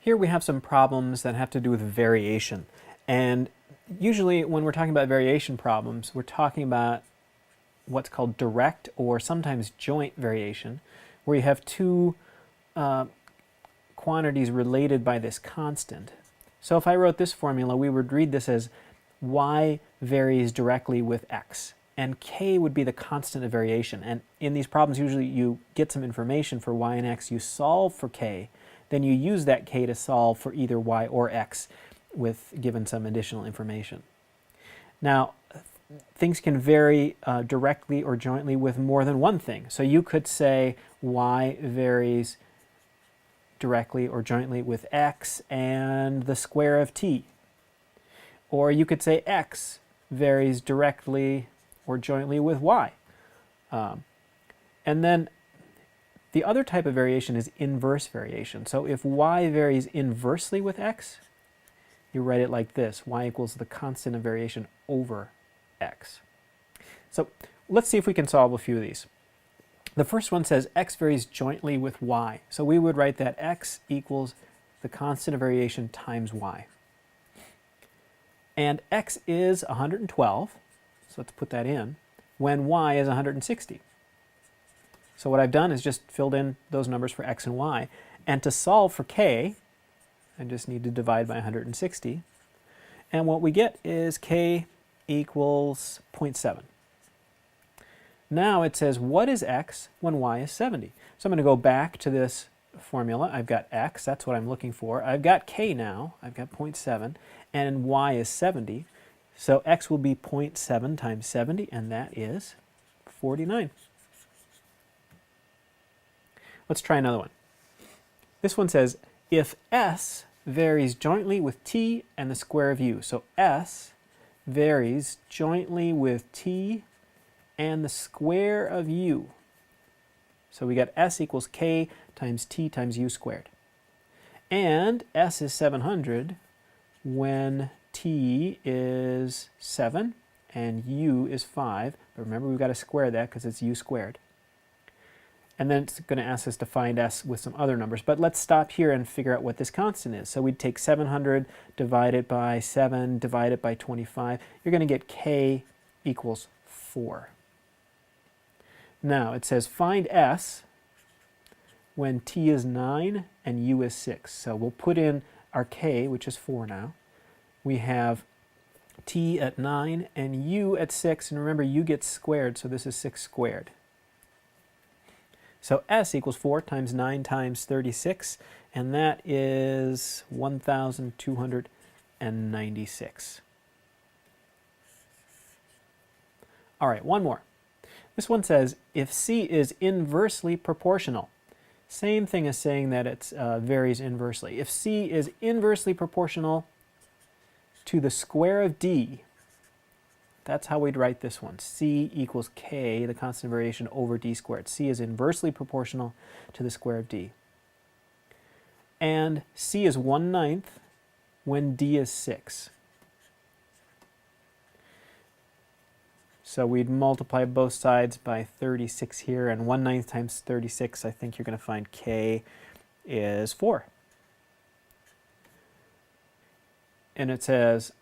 Here we have some problems that have to do with variation. And usually when we're talking about variation problems, we're talking about what's called direct or sometimes joint variation, where you have two quantities related by this constant. So if I wrote this formula, we would read this as y varies directly with x. And k would be the constant of variation. And in these problems, usually you get some information for y and x. You solve for k. Then you use that k to solve for either y or x with given some additional information. Now, things can vary directly or jointly with more than one thing. So you could say y varies directly or jointly with x and the square of t. Or you could say x varies directly or jointly with y. And then the other type of variation is inverse variation. So if y varies inversely with x, you write it like this: y equals the constant of variation over x. So let's see if we can solve a few of these. The first one says x varies jointly with y. So we would write that x equals the constant of variation times y. And x is 112, so let's put that in, when y is 160. So what I've done is just filled in those numbers for x and y. And to solve for k, I just need to divide by 160. And what we get is k equals 0.7. Now it says, what is x when y is 70? So I'm going to go back to this formula. I've got x, that's what I'm looking for. I've got k now, I've got 0.7, and y is 70. So x will be 0.7 times 70, and that is 49. Let's try another one. This one says, if s varies jointly with t and the square of u. So s varies jointly with t and the square of u. So we got s equals k times t times u squared. And s is 700 when t is 7 and u is 5. But remember, we've got to square that because it's u squared. And then it's going to ask us to find s with some other numbers. But let's stop here and figure out what this constant is. So we'd take 700, divide it by 7, divide it by 25. You're going to get k equals 4. Now it says find s when t is 9 and u is 6. So we'll put in our k, which is 4 now. We have t at 9 and u at 6. And remember, u gets squared, so this is 6 squared. So s equals 4 times 9 times 36, and that is 1,296. All right, one more. This one says, if c is inversely proportional, same thing as saying that it varies inversely. If c is inversely proportional to the square of d, that's how we'd write this one. C equals k, the constant variation, over d squared. C is inversely proportional to the square of d. And c is 1/9 when d is 6. So we'd multiply both sides by 36 here, and 1/9 times 36, I think you're going to find k is 4. And it says,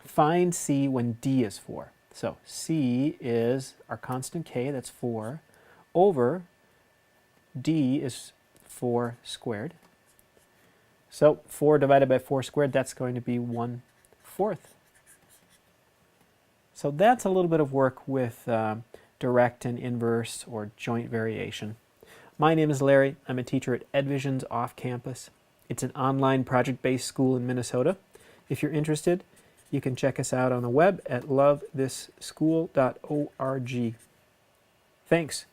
find c when d is 4. So c is our constant k, that's 4, over d is 4 squared. So 4 divided by 4 squared, that's going to be 1/4. So that's a little bit of work with direct and inverse or joint variation. My name is Larry. I'm a teacher at EdVisions off campus. It's an online project-based school in Minnesota. If you're interested, you can check us out on the web at lovethisSchool.org. Thanks.